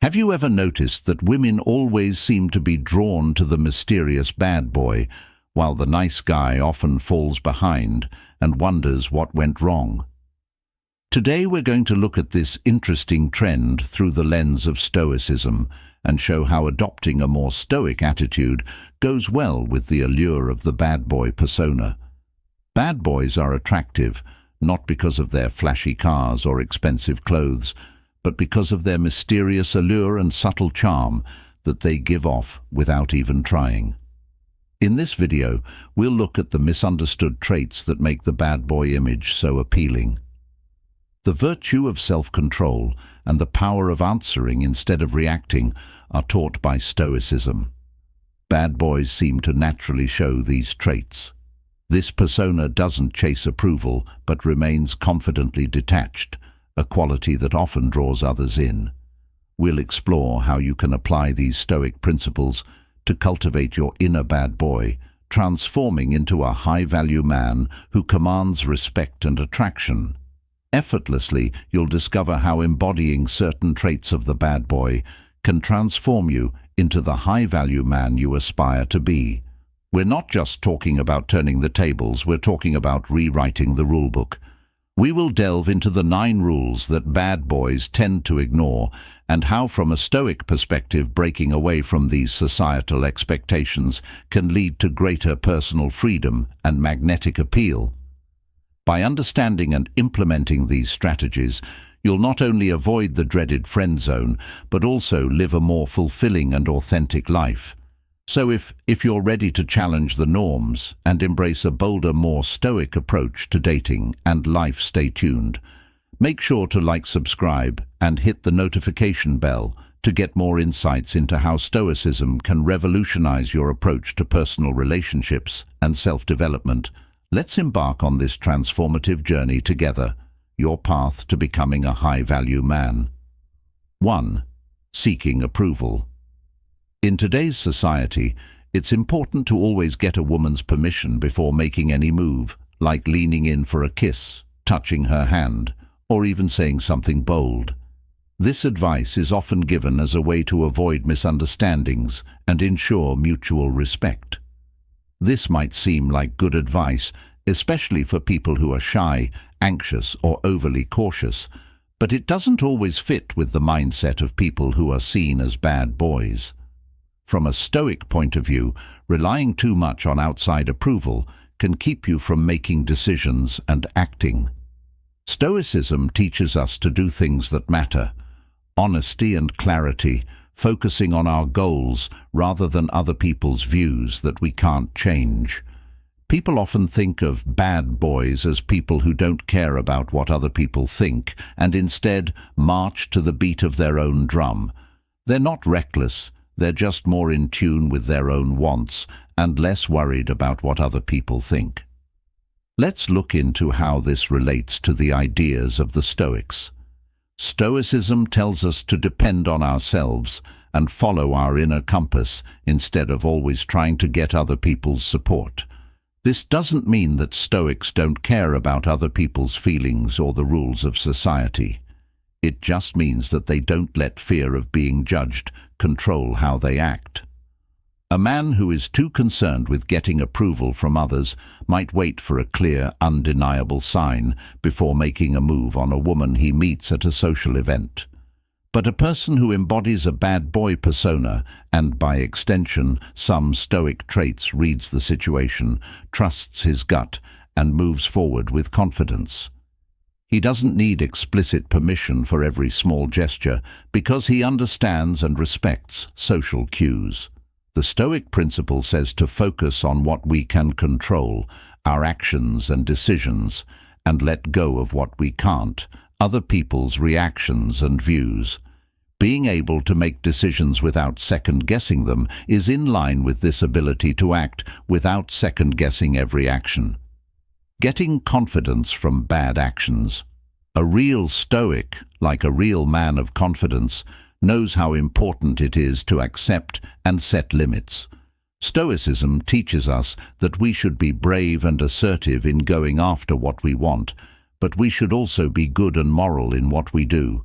Have you ever noticed that women always seem to be drawn to the mysterious bad boy, while the nice guy often falls behind and wonders what went wrong? Today we're going to look at this interesting trend through the lens of Stoicism and show how adopting a more stoic attitude goes well with the allure of the bad boy persona. Bad boys are attractive, not because of their flashy cars or expensive clothes, but because of their mysterious allure and subtle charm that they give off without even trying. In this video, we'll look at the misunderstood traits that make the bad boy image so appealing. The virtue of self-control and the power of answering instead of reacting are taught by Stoicism. Bad boys seem to naturally show these traits. This persona doesn't chase approval but remains confidently detached, a quality that often draws others in. We'll explore how you can apply these Stoic principles to cultivate your inner bad boy, transforming into a high-value man who commands respect and attraction. Effortlessly, you'll discover how embodying certain traits of the bad boy can transform you into the high-value man you aspire to be. We're not just talking about turning the tables, we're talking about rewriting the rulebook. We will delve into the 9 rules that bad boys tend to ignore and how, from a Stoic perspective, breaking away from these societal expectations can lead to greater personal freedom and magnetic appeal. By understanding and implementing these strategies, you'll not only avoid the dreaded friend zone, but also live a more fulfilling and authentic life. So if you're ready to challenge the norms and embrace a bolder, more Stoic approach to dating and life, stay tuned. Make sure to like, subscribe, and hit the notification bell to get more insights into how Stoicism can revolutionize your approach to personal relationships and self-development. Let's embark on this transformative journey together, your path to becoming a high-value man. 1. Seeking approval. In today's society, it's important to always get a woman's permission before making any move, like leaning in for a kiss, touching her hand, or even saying something bold. This advice is often given as a way to avoid misunderstandings and ensure mutual respect. This might seem like good advice, especially for people who are shy, anxious, or overly cautious, but it doesn't always fit with the mindset of people who are seen as bad boys. From a Stoic point of view, relying too much on outside approval can keep you from making decisions and acting. Stoicism teaches us to do things that matter, honesty and clarity, focusing on our goals rather than other people's views that we can't change. People often think of bad boys as people who don't care about what other people think and instead march to the beat of their own drum. They're not reckless, they're just more in tune with their own wants and less worried about what other people think. Let's look into how this relates to the ideas of the Stoics. Stoicism tells us to depend on ourselves and follow our inner compass instead of always trying to get other people's support. This doesn't mean that Stoics don't care about other people's feelings or the rules of society. It just means that they don't let fear of being judged control how they act. A man who is too concerned with getting approval from others might wait for a clear, undeniable sign before making a move on a woman he meets at a social event. But a person who embodies a bad boy persona, and by extension some Stoic traits, reads the situation, trusts his gut, and moves forward with confidence. He doesn't need explicit permission for every small gesture because he understands and respects social cues. The Stoic principle says to focus on what we can control, our actions and decisions, and let go of what we can't, other people's reactions and views. Being able to make decisions without second-guessing them is in line with this ability to act without second-guessing every action. Getting confidence from bad actions. A real Stoic, like a real man of confidence, knows how important it is to accept and set limits. Stoicism teaches us that we should be brave and assertive in going after what we want, but we should also be good and moral in what we do.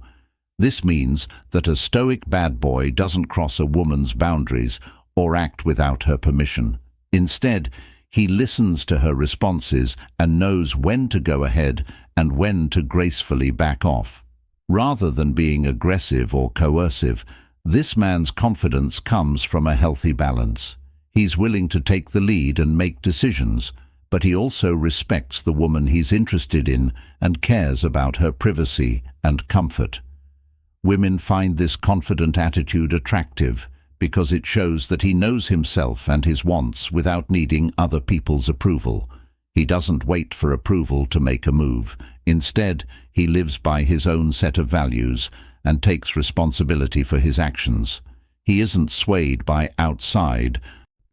This means that a stoic bad boy doesn't cross a woman's boundaries or act without her permission. Instead, he listens to her responses and knows when to go ahead and when to gracefully back off. Rather than being aggressive or coercive, this man's confidence comes from a healthy balance. He's willing to take the lead and make decisions, but he also respects the woman he's interested in and cares about her privacy and comfort. Women find this confident attitude attractive because it shows that he knows himself and his wants without needing other people's approval. He doesn't wait for approval to make a move. Instead, he lives by his own set of values and takes responsibility for his actions. He isn't swayed by outside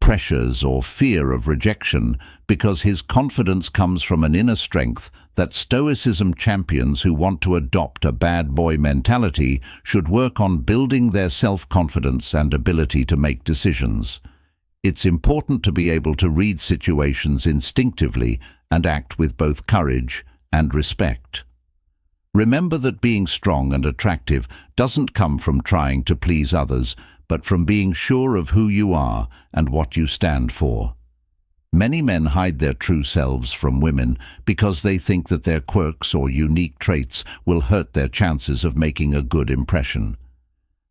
pressures or fear of rejection because his confidence comes from an inner strength that Stoicism champions who want to adopt a bad boy mentality should work on building their self-confidence and ability to make decisions. It's important to be able to read situations instinctively and act with both courage and respect. Remember that being strong and attractive doesn't come from trying to please others, but from being sure of who you are and what you stand for. Many men hide their true selves from women because they think that their quirks or unique traits will hurt their chances of making a good impression.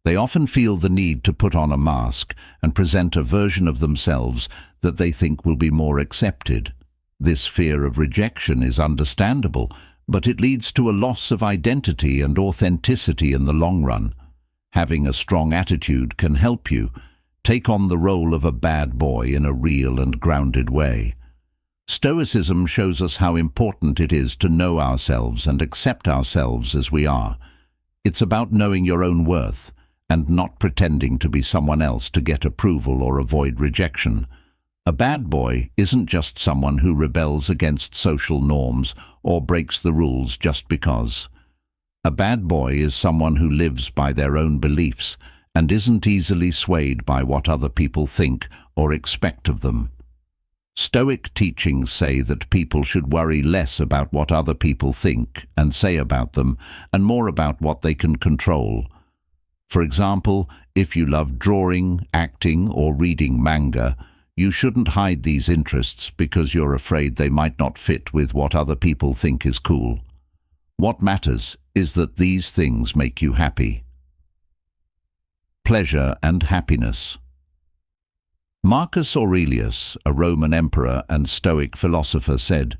They often feel the need to put on a mask and present a version of themselves that they think will be more accepted. This fear of rejection is understandable, but it leads to a loss of identity and authenticity in the long run. Having a strong attitude can help you take on the role of a bad boy in a real and grounded way. Stoicism shows us how important it is to know ourselves and accept ourselves as we are. It's about knowing your own worth and not pretending to be someone else to get approval or avoid rejection. A bad boy isn't just someone who rebels against social norms or breaks the rules just because. A bad boy is someone who lives by their own beliefs and isn't easily swayed by what other people think or expect of them. Stoic teachings say that people should worry less about what other people think and say about them and more about what they can control. For example, if you love drawing, acting, or reading manga, you shouldn't hide these interests because you're afraid they might not fit with what other people think is cool. What matters is that these things make you happy. Pleasure and happiness. Marcus Aurelius, a Roman emperor and Stoic philosopher, said,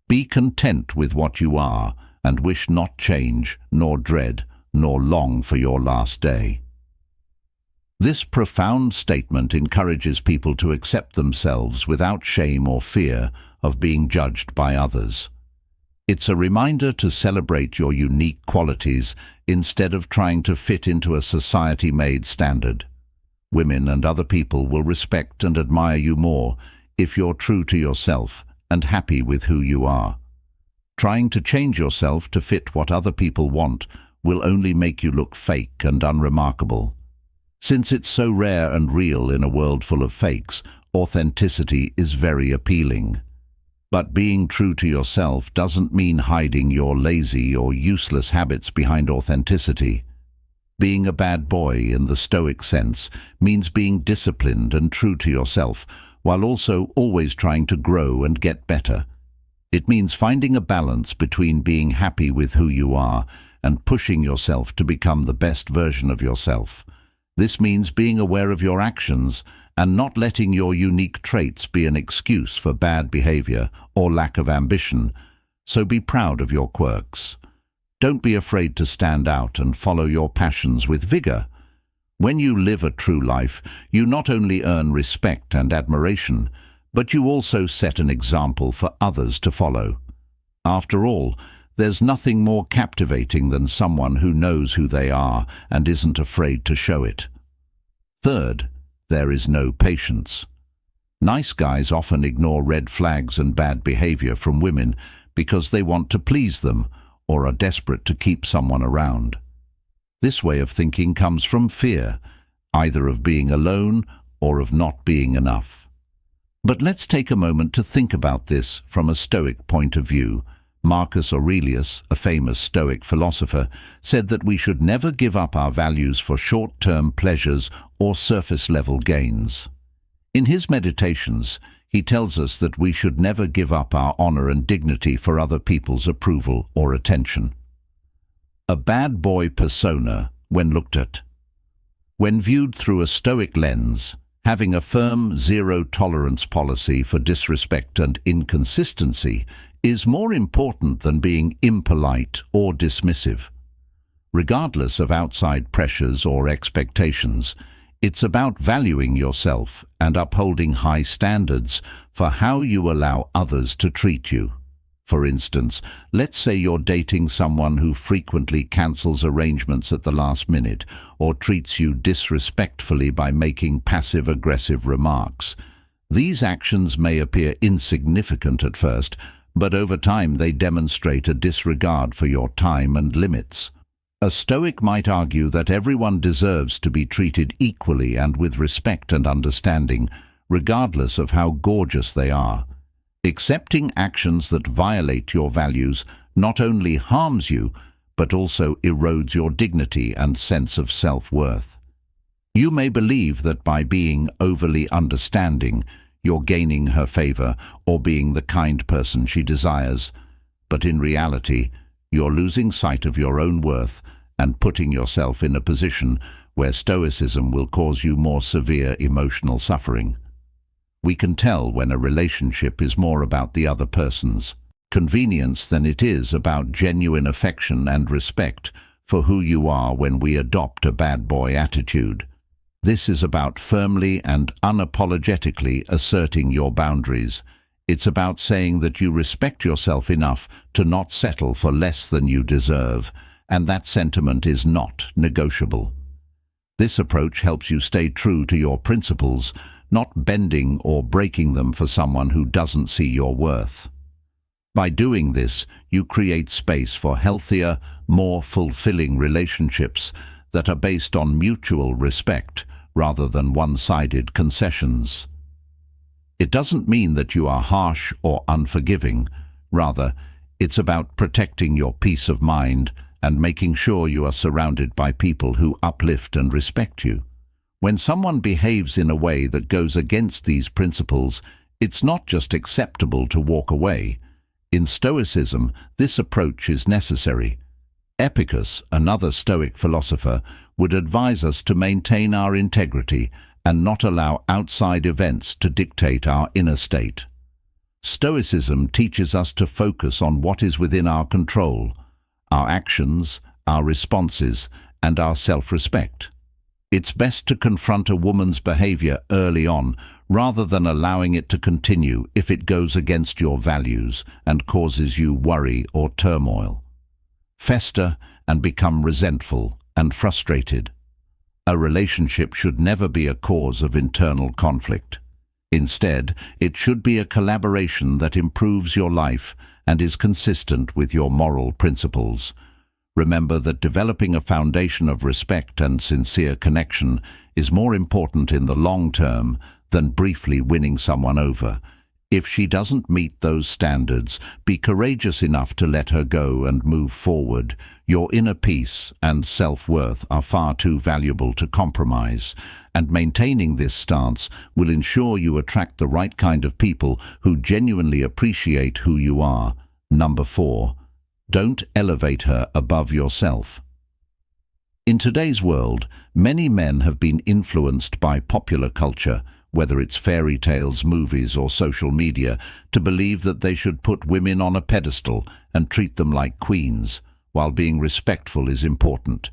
"Be content with what you are, and wish not change, nor dread, nor long for your last day." This profound statement encourages people to accept themselves without shame or fear of being judged by others. It's a reminder to celebrate your unique qualities instead of trying to fit into a society-made standard. Women and other people will respect and admire you more if you're true to yourself and happy with who you are. Trying to change yourself to fit what other people want will only make you look fake and unremarkable. Since it's so rare and real in a world full of fakes, authenticity is very appealing. But being true to yourself doesn't mean hiding your lazy or useless habits behind authenticity. Being a bad boy in the Stoic sense means being disciplined and true to yourself, while also always trying to grow and get better. It means finding a balance between being happy with who you are and pushing yourself to become the best version of yourself. This means being aware of your actions and not letting your unique traits be an excuse for bad behavior or lack of ambition. So be proud of your quirks. Don't be afraid to stand out and follow your passions with vigor. When you live a true life, you not only earn respect and admiration, but you also set an example for others to follow. After all, there's nothing more captivating than someone who knows who they are and isn't afraid to show it. Third, there is no patience. Nice guys often ignore red flags and bad behavior from women because they want to please them or are desperate to keep someone around. This way of thinking comes from fear, either of being alone or of not being enough. But let's take a moment to think about this from a Stoic point of view, Marcus Aurelius, a famous Stoic philosopher, said that we should never give up our values for short-term pleasures or surface-level gains. In his Meditations, he tells us that we should never give up our honor and dignity for other people's approval or attention. A bad boy persona when looked at. When viewed through a Stoic lens, having a firm zero-tolerance policy for disrespect and inconsistency is more important than being impolite or dismissive. Regardless of outside pressures or expectations, it's about valuing yourself and upholding high standards for how you allow others to treat you. For instance, let's say you're dating someone who frequently cancels arrangements at the last minute or treats you disrespectfully by making passive-aggressive remarks. These actions may appear insignificant at first, but over time they demonstrate a disregard for your time and limits. A Stoic might argue that everyone deserves to be treated equally and with respect and understanding, regardless of how gorgeous they are. Accepting actions that violate your values not only harms you, but also erodes your dignity and sense of self-worth. You may believe that by being overly understanding, you're gaining her favor or being the kind person she desires, but in reality, you're losing sight of your own worth and putting yourself in a position where Stoicism will cause you more severe emotional suffering. We can tell when a relationship is more about the other person's convenience than it is about genuine affection and respect for who you are when we adopt a bad boy attitude. This is about firmly and unapologetically asserting your boundaries. It's about saying that you respect yourself enough to not settle for less than you deserve, and that sentiment is not negotiable. This approach helps you stay true to your principles, not bending or breaking them for someone who doesn't see your worth. By doing this, you create space for healthier, more fulfilling relationships that are based on mutual respect rather than one-sided concessions. It doesn't mean that you are harsh or unforgiving. Rather, it's about protecting your peace of mind and making sure you are surrounded by people who uplift and respect you. When someone behaves in a way that goes against these principles, it's not just acceptable to walk away. In Stoicism, this approach is necessary. Epicus, another Stoic philosopher, would advise us to maintain our integrity and not allow outside events to dictate our inner state. Stoicism teaches us to focus on what is within our control, our actions, our responses, and our self-respect. It's best to confront a woman's behavior early on rather than allowing it to continue if it goes against your values and causes you worry or turmoil. Fester and become resentful and frustrated. A relationship should never be a cause of internal conflict. Instead, it should be a collaboration that improves your life and is consistent with your moral principles. Remember that developing a foundation of respect and sincere connection is more important in the long term than briefly winning someone over. If she doesn't meet those standards, be courageous enough to let her go and move forward. Your inner peace and self-worth are far too valuable to compromise, and maintaining this stance will ensure you attract the right kind of people who genuinely appreciate who you are. Number 4. Don't elevate her above yourself. In today's world, many men have been influenced by popular culture, whether it's fairy tales, movies, or social media, to believe that they should put women on a pedestal and treat them like queens, while being respectful is important.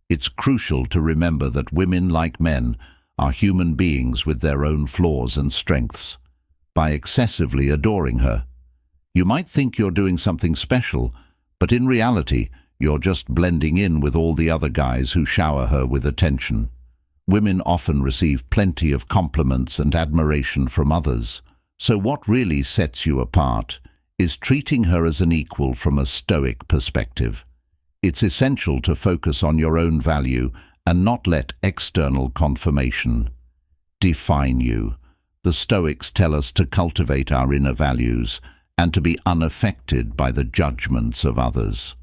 It's crucial to remember that women, like men, are human beings with their own flaws and strengths. By excessively adoring her, you might think you're doing something special, but in reality, you're just blending in with all the other guys who shower her with attention. Women often receive plenty of compliments and admiration from others, so what really sets you apart is treating her as an equal from a Stoic perspective. It's essential to focus on your own value and not let external confirmation define you. The Stoics tell us to cultivate our inner values and to be unaffected by the judgments of others.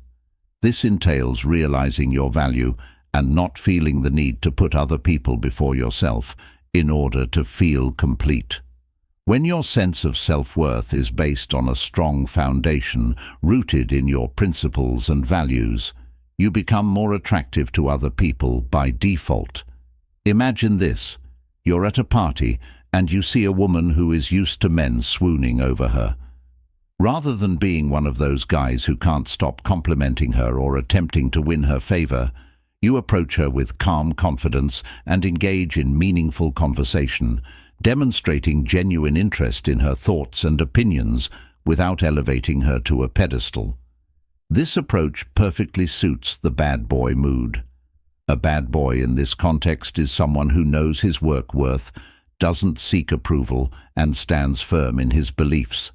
This entails realizing your value and not feeling the need to put other people before yourself in order to feel complete. When your sense of self-worth is based on a strong foundation rooted in your principles and values, you become more attractive to other people by default. Imagine this: you're at a party and you see a woman who is used to men swooning over her. Rather than being one of those guys who can't stop complimenting her or attempting to win her favor, you approach her with calm confidence and engage in meaningful conversation, demonstrating genuine interest in her thoughts and opinions without elevating her to a pedestal. This approach perfectly suits the bad boy mood. A bad boy in this context is someone who knows his worth, doesn't seek approval, and stands firm in his beliefs.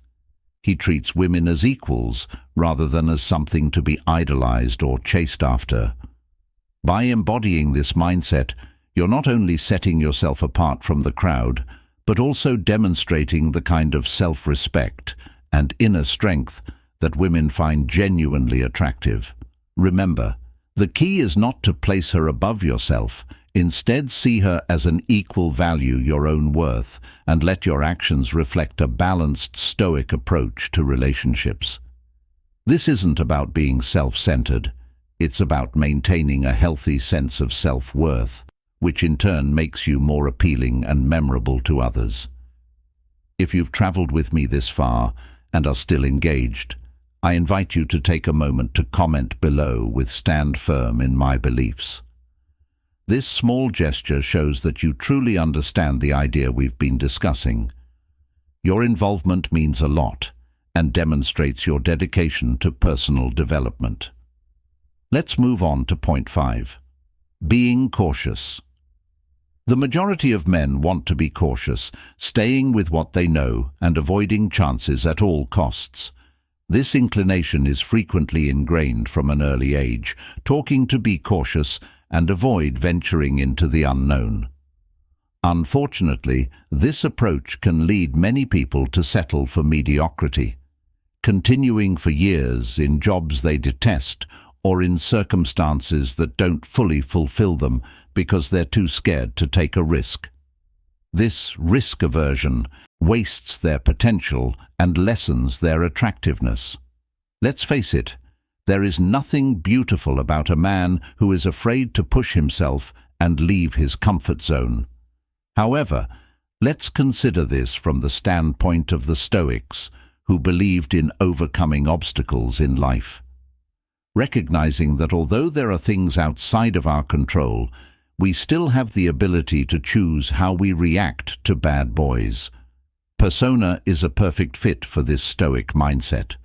He treats women as equals rather than as something to be idolized or chased after. By embodying this mindset, you're not only setting yourself apart from the crowd, but also demonstrating the kind of self-respect and inner strength that women find genuinely attractive. Remember, the key is not to place her above yourself. Instead, see her as an equal value your own worth, and let your actions reflect a balanced, stoic approach to relationships. This isn't about being self-centered. It's about maintaining a healthy sense of self-worth, which in turn makes you more appealing and memorable to others. If you've traveled with me this far and are still engaged, I invite you to take a moment to comment below with "Stand firm in my beliefs." This small gesture shows that you truly understand the idea we've been discussing. Your involvement means a lot and demonstrates your dedication to personal development. Let's move on to point 5. Being cautious. The majority of men want to be cautious, staying with what they know and avoiding chances at all costs. This inclination is frequently ingrained from an early age, talking to be cautious and avoid venturing into the unknown. Unfortunately, this approach can lead many people to settle for mediocrity, continuing for years in jobs they detest or in circumstances that don't fully fulfill them because they're too scared to take a risk. This risk aversion wastes their potential and lessens their attractiveness. Let's face it, there is nothing beautiful about a man who is afraid to push himself and leave his comfort zone. However, let's consider this from the standpoint of the Stoics, who believed in overcoming obstacles in life. Recognizing that although there are things outside of our control, we still have the ability to choose how we react to bad boys. Persona is a perfect fit for this Stoic mindset.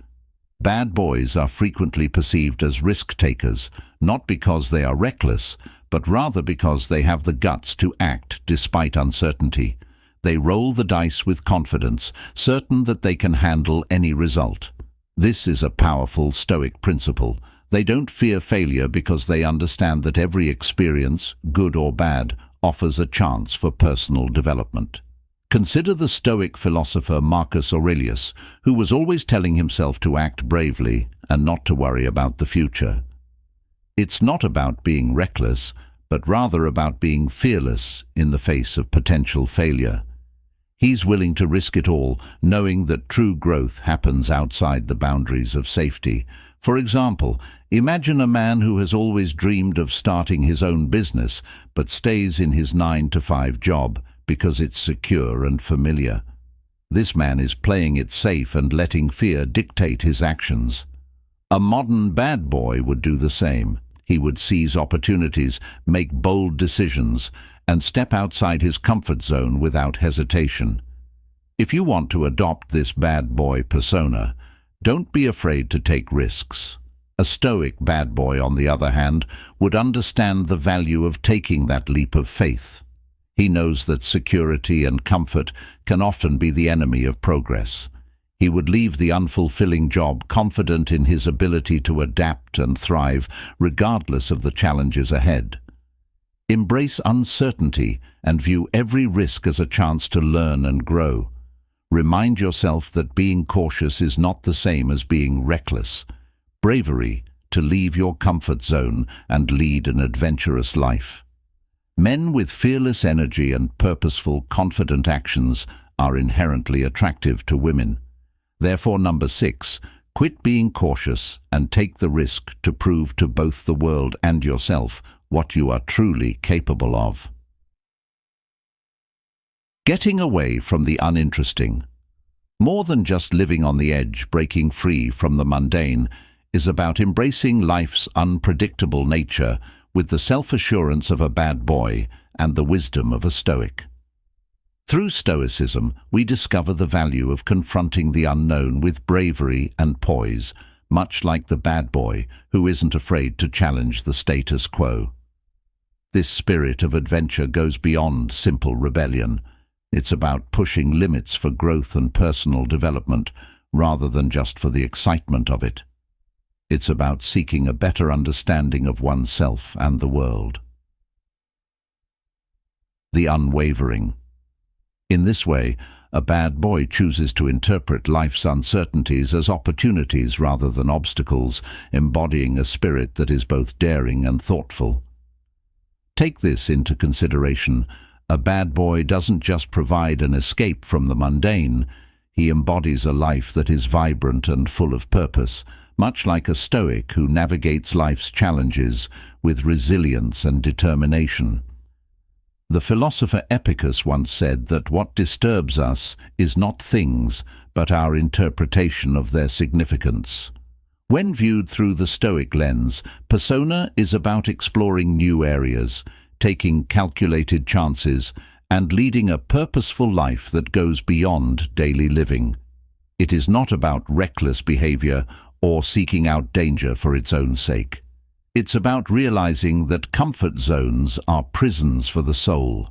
Bad boys are frequently perceived as risk-takers, not because they are reckless, but rather because they have the guts to act despite uncertainty. They roll the dice with confidence, certain that they can handle any result. This is a powerful Stoic principle. They don't fear failure because they understand that every experience, good or bad, offers a chance for personal development. Consider the Stoic philosopher Marcus Aurelius, who was always telling himself to act bravely and not to worry about the future. It's not about being reckless, but rather about being fearless in the face of potential failure. He's willing to risk it all, knowing that true growth happens outside the boundaries of safety. For example, imagine a man who has always dreamed of starting his own business, but stays in his 9-to-5 job because it's secure and familiar. This man is playing it safe and letting fear dictate his actions. A modern bad boy would do the same. He would seize opportunities, make bold decisions, and step outside his comfort zone without hesitation. If you want to adopt this bad boy persona, don't be afraid to take risks. A Stoic bad boy, on the other hand, would understand the value of taking that leap of faith. He knows that security and comfort can often be the enemy of progress. He would leave the unfulfilling job confident in his ability to adapt and thrive regardless of the challenges ahead. Embrace uncertainty and view every risk as a chance to learn and grow. Remind yourself that being cautious is not the same as being reckless. Bravery to leave your comfort zone and lead an adventurous life. Men with fearless energy and purposeful, confident actions are inherently attractive to women. Therefore, number 6, quit being cautious and take the risk to prove to both the world and yourself what you are truly capable of. Getting away from the uninteresting. More than just living on the edge, breaking free from the mundane is about embracing life's unpredictable nature with the self-assurance of a bad boy and the wisdom of a Stoic. Through Stoicism, we discover the value of confronting the unknown with bravery and poise, much like the bad boy who isn't afraid to challenge the status quo. This spirit of adventure goes beyond simple rebellion. It's about pushing limits for growth and personal development, rather than just for the excitement of it. It's about seeking a better understanding of oneself and the world. The unwavering. In this way, a bad boy chooses to interpret life's uncertainties as opportunities rather than obstacles, embodying a spirit that is both daring and thoughtful. Take this into consideration. A bad boy doesn't just provide an escape from the mundane, he embodies a life that is vibrant and full of purpose, much like a Stoic who navigates life's challenges with resilience and determination. The philosopher Epicurus once said that what disturbs us is not things, but our interpretation of their significance. When viewed through the Stoic lens, persona is about exploring new areas, taking calculated chances, and leading a purposeful life that goes beyond daily living. It is not about reckless behavior or seeking out danger for its own sake. It's about realizing that comfort zones are prisons for the soul.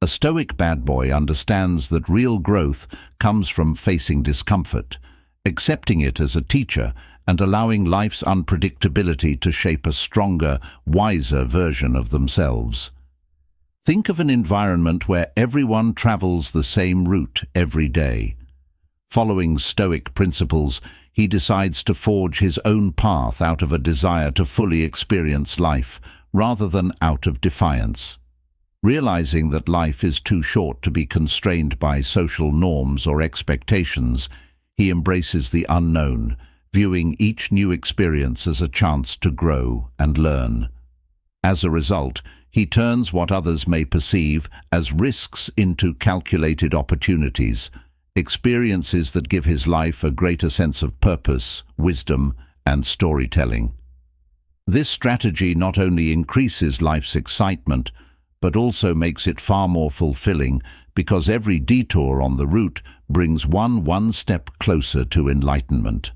A Stoic bad boy understands that real growth comes from facing discomfort, accepting it as a teacher, and allowing life's unpredictability to shape a stronger, wiser version of themselves. Think of an environment where everyone travels the same route every day. Following Stoic principles, he decides to forge his own path out of a desire to fully experience life, rather than out of defiance. Realizing that life is too short to be constrained by social norms or expectations, he embraces the unknown, viewing each new experience as a chance to grow and learn. As a result, he turns what others may perceive as risks into calculated opportunities, experiences that give his life a greater sense of purpose, wisdom, and storytelling. This strategy not only increases life's excitement, but also makes it far more fulfilling, because every detour on the route brings one step closer to enlightenment.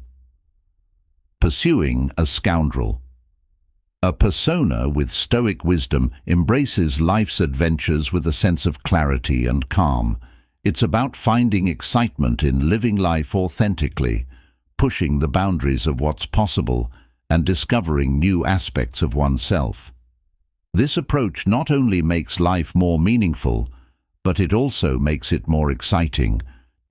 Pursuing a scoundrel. A persona with Stoic wisdom embraces life's adventures with a sense of clarity and calm. It's about finding excitement in living life authentically, pushing the boundaries of what's possible, and discovering new aspects of oneself. This approach not only makes life more meaningful, but it also makes it more exciting,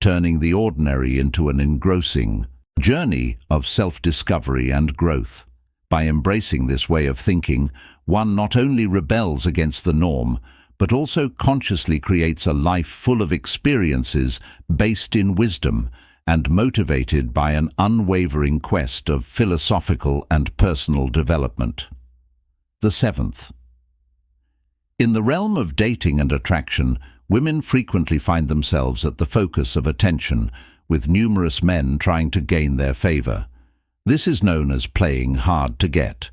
turning the ordinary into an engrossing journey of self-discovery and growth. By embracing this way of thinking, one not only rebels against the norm, but also consciously creates a life full of experiences based in wisdom and motivated by an unwavering quest of philosophical and personal development. The 7th. In the realm of dating and attraction, women frequently find themselves at the focus of attention, with numerous men trying to gain their favor. This is known as playing hard to get.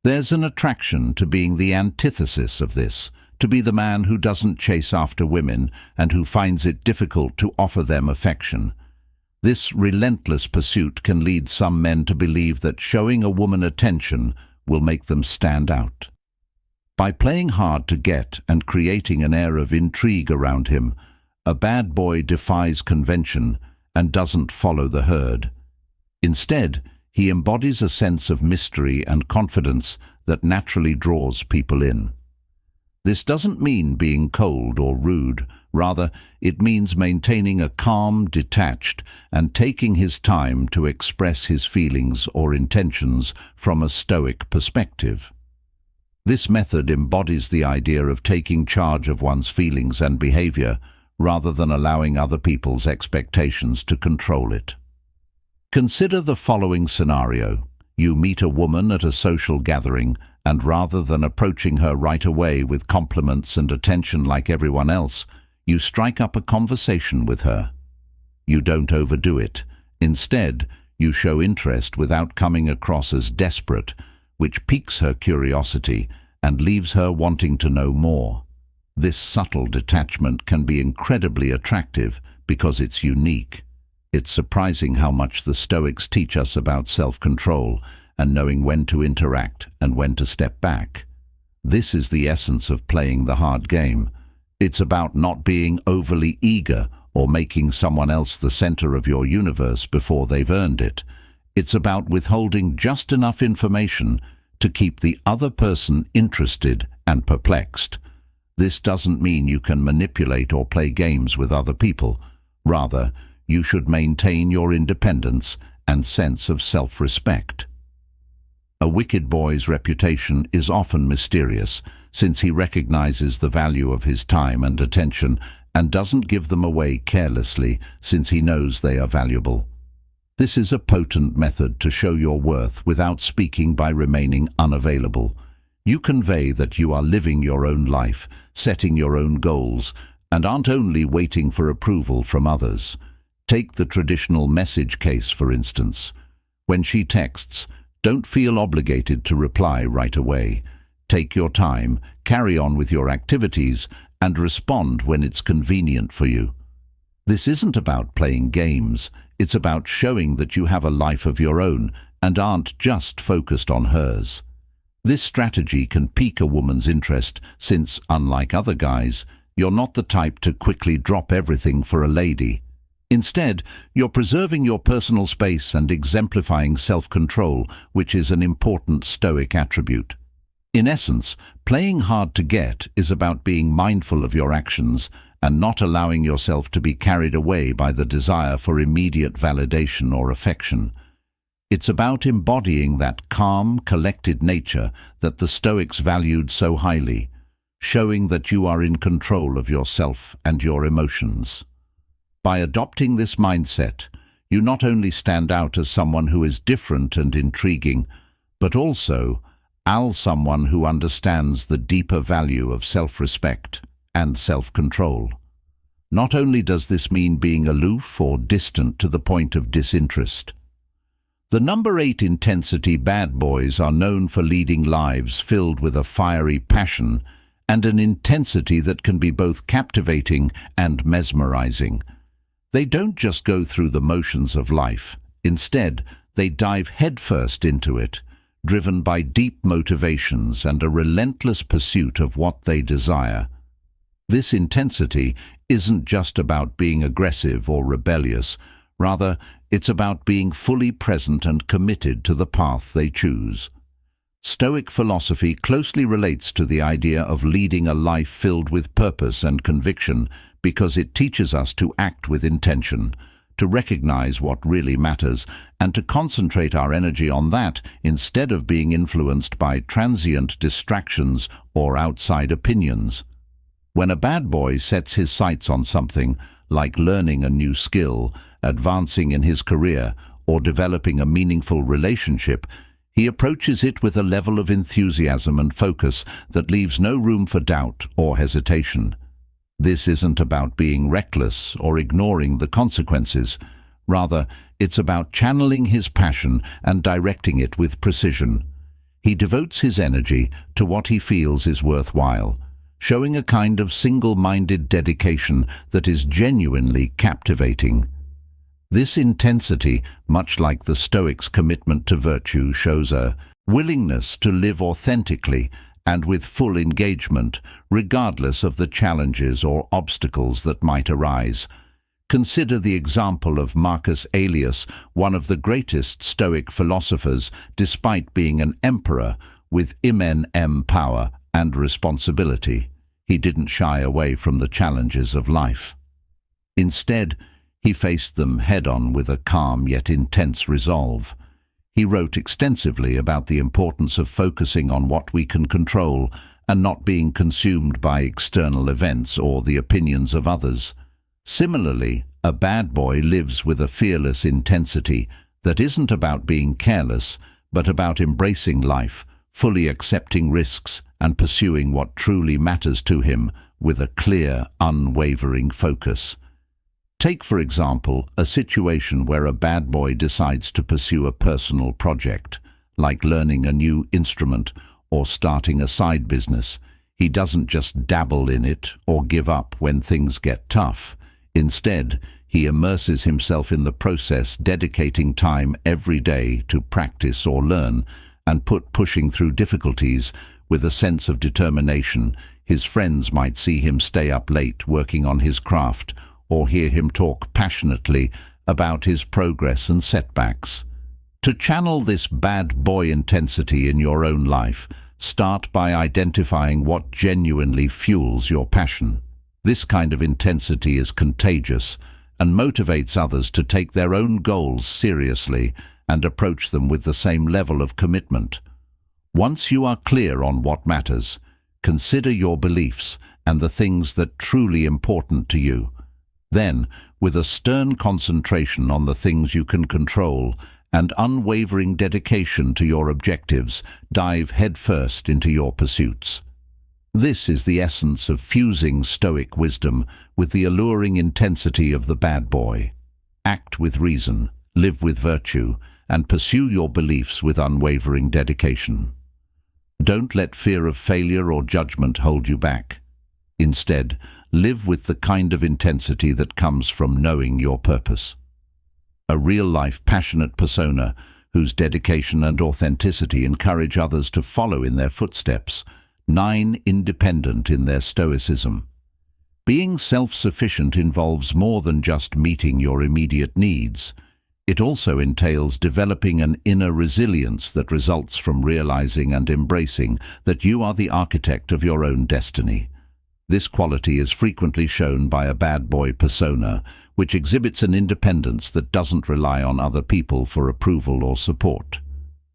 There's an attraction to being the antithesis of this, to be the man who doesn't chase after women and who finds it difficult to offer them affection. This relentless pursuit can lead some men to believe that showing a woman attention will make them stand out. By playing hard to get and creating an air of intrigue around him, a bad boy defies convention and doesn't follow the herd. Instead, he embodies a sense of mystery and confidence that naturally draws people in. This doesn't mean being cold or rude. Rather, it means maintaining a calm, detached, and taking his time to express his feelings or intentions from a Stoic perspective. This method embodies the idea of taking charge of one's feelings and behavior, rather than allowing other people's expectations to control it. Consider the following scenario. You meet a woman at a social gathering, and rather than approaching her right away with compliments and attention like everyone else, you strike up a conversation with her. You don't overdo it. Instead, you show interest without coming across as desperate, which piques her curiosity and leaves her wanting to know more. This subtle detachment can be incredibly attractive because it's unique. It's surprising how much the Stoics teach us about self-control and knowing when to interact and when to step back. This is the essence of playing the hard game. It's about not being overly eager or making someone else the center of your universe before they've earned it. It's about withholding just enough information to keep the other person interested and perplexed. This doesn't mean you can manipulate or play games with other people. Rather, you should maintain your independence and sense of self-respect. A wicked boy's reputation is often mysterious, since he recognizes the value of his time and attention and doesn't give them away carelessly, since he knows they are valuable. This is a potent method to show your worth without speaking by remaining unavailable. You convey that you are living your own life, setting your own goals, and aren't only waiting for approval from others. Take the traditional message case, for instance. When she texts, don't feel obligated to reply right away. Take your time, carry on with your activities, and respond when it's convenient for you. This isn't about playing games. It's about showing that you have a life of your own and aren't just focused on hers. This strategy can pique a woman's interest since, unlike other guys, you're not the type to quickly drop everything for a lady. Instead, you're preserving your personal space and exemplifying self-control, which is an important Stoic attribute. In essence, playing hard to get is about being mindful of your actions and not allowing yourself to be carried away by the desire for immediate validation or affection. It's about embodying that calm, collected nature that the Stoics valued so highly, showing that you are in control of yourself and your emotions. By adopting this mindset, you not only stand out as someone who is different and intriguing, but also as someone who understands the deeper value of self-respect and self-control. Not only does this mean being aloof or distant to the point of disinterest. The number 8 intensity bad boys are known for leading lives filled with a fiery passion and an intensity that can be both captivating and mesmerizing. They don't just go through the motions of life. Instead, they dive headfirst into it, driven by deep motivations and a relentless pursuit of what they desire. This intensity isn't just about being aggressive or rebellious. Rather, it's about being fully present and committed to the path they choose. Stoic philosophy closely relates to the idea of leading a life filled with purpose and conviction because it teaches us to act with intention, to recognize what really matters, and to concentrate our energy on that instead of being influenced by transient distractions or outside opinions. When a bad boy sets his sights on something, like learning a new skill, advancing in his career, or developing a meaningful relationship, he approaches it with a level of enthusiasm and focus that leaves no room for doubt or hesitation. This isn't about being reckless or ignoring the consequences. Rather, it's about channeling his passion and directing it with precision. He devotes his energy to what he feels is worthwhile, showing a kind of single-minded dedication that is genuinely captivating. This intensity, much like the Stoics' commitment to virtue, shows a willingness to live authentically and with full engagement, regardless of the challenges or obstacles that might arise. Consider the example of Marcus Aurelius, one of the greatest Stoic philosophers, despite being an emperor with immense power and responsibility, he didn't shy away from the challenges of life. Instead, he faced them head-on with a calm yet intense resolve. He wrote extensively about the importance of focusing on what we can control and not being consumed by external events or the opinions of others. Similarly, a bad boy lives with a fearless intensity that isn't about being careless, but about embracing life, fully accepting risks and pursuing what truly matters to him with a clear, unwavering focus. Take, for example, a situation where a bad boy decides to pursue a personal project, like learning a new instrument or starting a side business. He doesn't just dabble in it or give up when things get tough. Instead, he immerses himself in the process, dedicating time every day to practice or learn, and pushing through difficulties with a sense of determination. His friends might see him stay up late working on his craft, or hear him talk passionately about his progress and setbacks. To channel this bad boy intensity in your own life, start by identifying what genuinely fuels your passion. This kind of intensity is contagious and motivates others to take their own goals seriously and approach them with the same level of commitment. Once you are clear on what matters, consider your beliefs and the things that are truly important to you. Then, with a stern concentration on the things you can control and unwavering dedication to your objectives, dive headfirst into your pursuits. This is the essence of fusing Stoic wisdom with the alluring intensity of the bad boy. Act with reason, live with virtue, and pursue your beliefs with unwavering dedication. Don't let fear of failure or judgment hold you back. Instead, live with the kind of intensity that comes from knowing your purpose. A real-life passionate persona whose dedication and authenticity encourage others to follow in their footsteps. 9. Independent in their stoicism. Being self-sufficient involves more than just meeting your immediate needs. It also entails developing an inner resilience that results from realizing and embracing that you are the architect of your own destiny. This quality is frequently shown by a bad boy persona, which exhibits an independence that doesn't rely on other people for approval or support.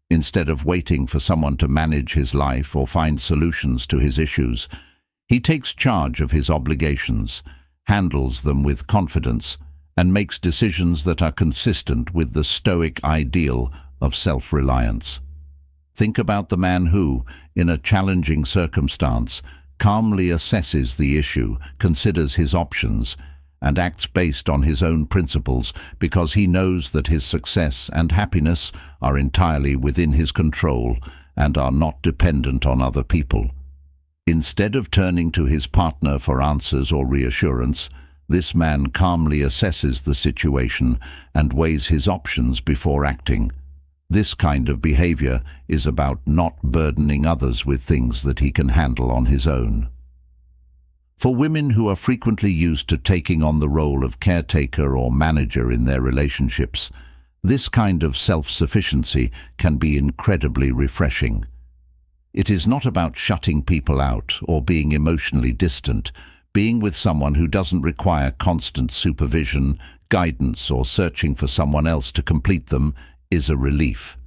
Instead of waiting for someone to manage his life or find solutions to his issues, he takes charge of his obligations, handles them with confidence, and makes decisions that are consistent with the Stoic ideal of self-reliance. Think about the man who, in a challenging circumstance, calmly assesses the issue, considers his options, and acts based on his own principles because he knows that his success and happiness are entirely within his control and are not dependent on other people. Instead of turning to his partner for answers or reassurance, this man calmly assesses the situation and weighs his options before acting. This kind of behavior is about not burdening others with things that he can handle on his own. For women who are frequently used to taking on the role of caretaker or manager in their relationships, this kind of self-sufficiency can be incredibly refreshing. It is not about shutting people out or being emotionally distant. Being with someone who doesn't require constant supervision, guidance, or searching for someone else to complete them is a relief.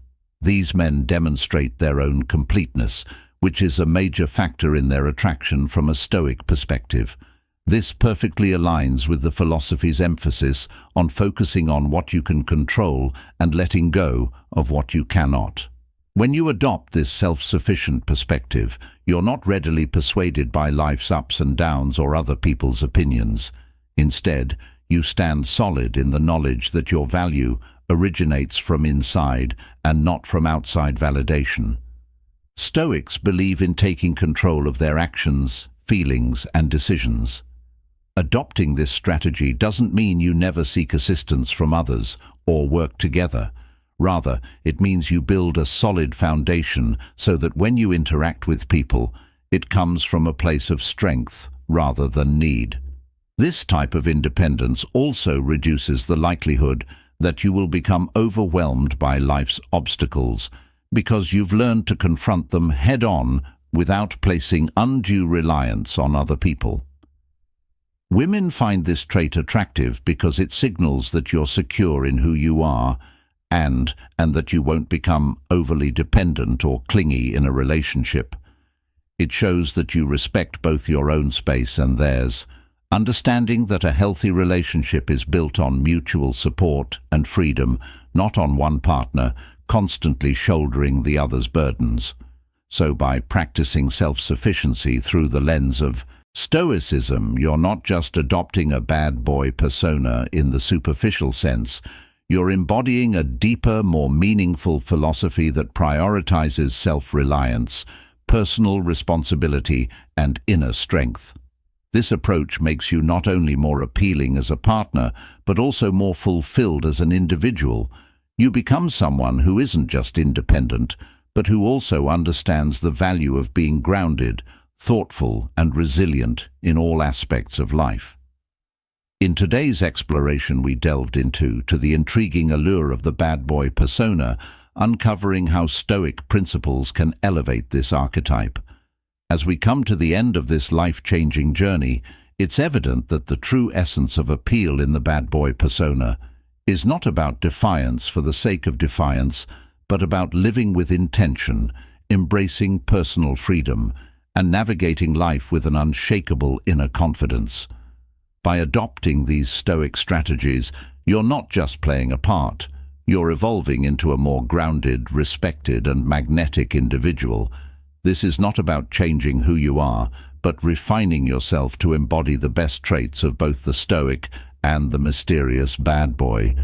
These men demonstrate their own completeness, which is a major factor in their attraction from a Stoic perspective. This perfectly aligns with the philosophy's emphasis on focusing on what you can control and letting go of what you cannot. When you adopt this self-sufficient perspective, you're not readily persuaded by life's ups and downs or other people's opinions. Instead, you stand solid in the knowledge that your value originates from inside and not from outside validation. Stoics believe in taking control of their actions, feelings, and decisions. Adopting this strategy doesn't mean you never seek assistance from others or work together. Rather, it means you build a solid foundation so that when you interact with people, it comes from a place of strength rather than need. This type of independence also reduces the likelihood that you will become overwhelmed by life's obstacles because you've learned to confront them head-on without placing undue reliance on other people. Women find this trait attractive because it signals that you're secure in who you are and that you won't become overly dependent or clingy in a relationship. It shows that you respect both your own space and theirs, understanding that a healthy relationship is built on mutual support and freedom, not on one partner constantly shouldering the other's burdens. So by practicing self-sufficiency through the lens of Stoicism, you're not just adopting a bad boy persona in the superficial sense, you're embodying a deeper, more meaningful philosophy that prioritizes self-reliance, personal responsibility, and inner strength. This approach makes you not only more appealing as a partner, but also more fulfilled as an individual. You become someone who isn't just independent, but who also understands the value of being grounded, thoughtful, and resilient in all aspects of life. In today's exploration, we delved into the intriguing allure of the bad boy persona, uncovering how Stoic principles can elevate this archetype. As we come to the end of this life-changing journey, it's evident that the true essence of appeal in the bad boy persona is not about defiance for the sake of defiance, but about living with intention, embracing personal freedom, and navigating life with an unshakable inner confidence. By adopting these Stoic strategies, you're not just playing a part, you're evolving into a more grounded, respected, and magnetic individual. This is not about changing who you are, but refining yourself to embody the best traits of both the Stoic and the mysterious bad boy.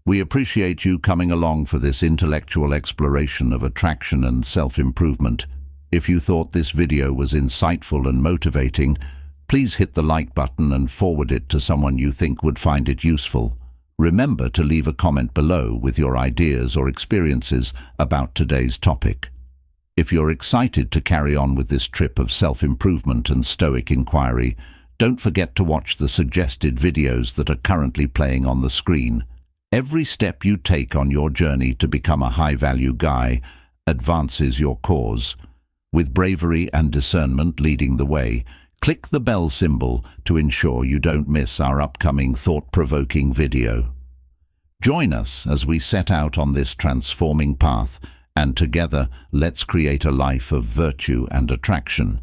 We appreciate you coming along for this intellectual exploration of attraction and self-improvement. If you thought this video was insightful and motivating, please hit the like button and forward it to someone you think would find it useful. Remember to leave a comment below with your ideas or experiences about today's topic. If you're excited to carry on with this trip of self-improvement and Stoic inquiry, don't forget to watch the suggested videos that are currently playing on the screen. Every step you take on your journey to become a high-value guy advances your cause. With bravery and discernment leading the way, click the bell symbol to ensure you don't miss our upcoming thought-provoking video. Join us as we set out on this transforming path, and together let's create a life of virtue and attraction.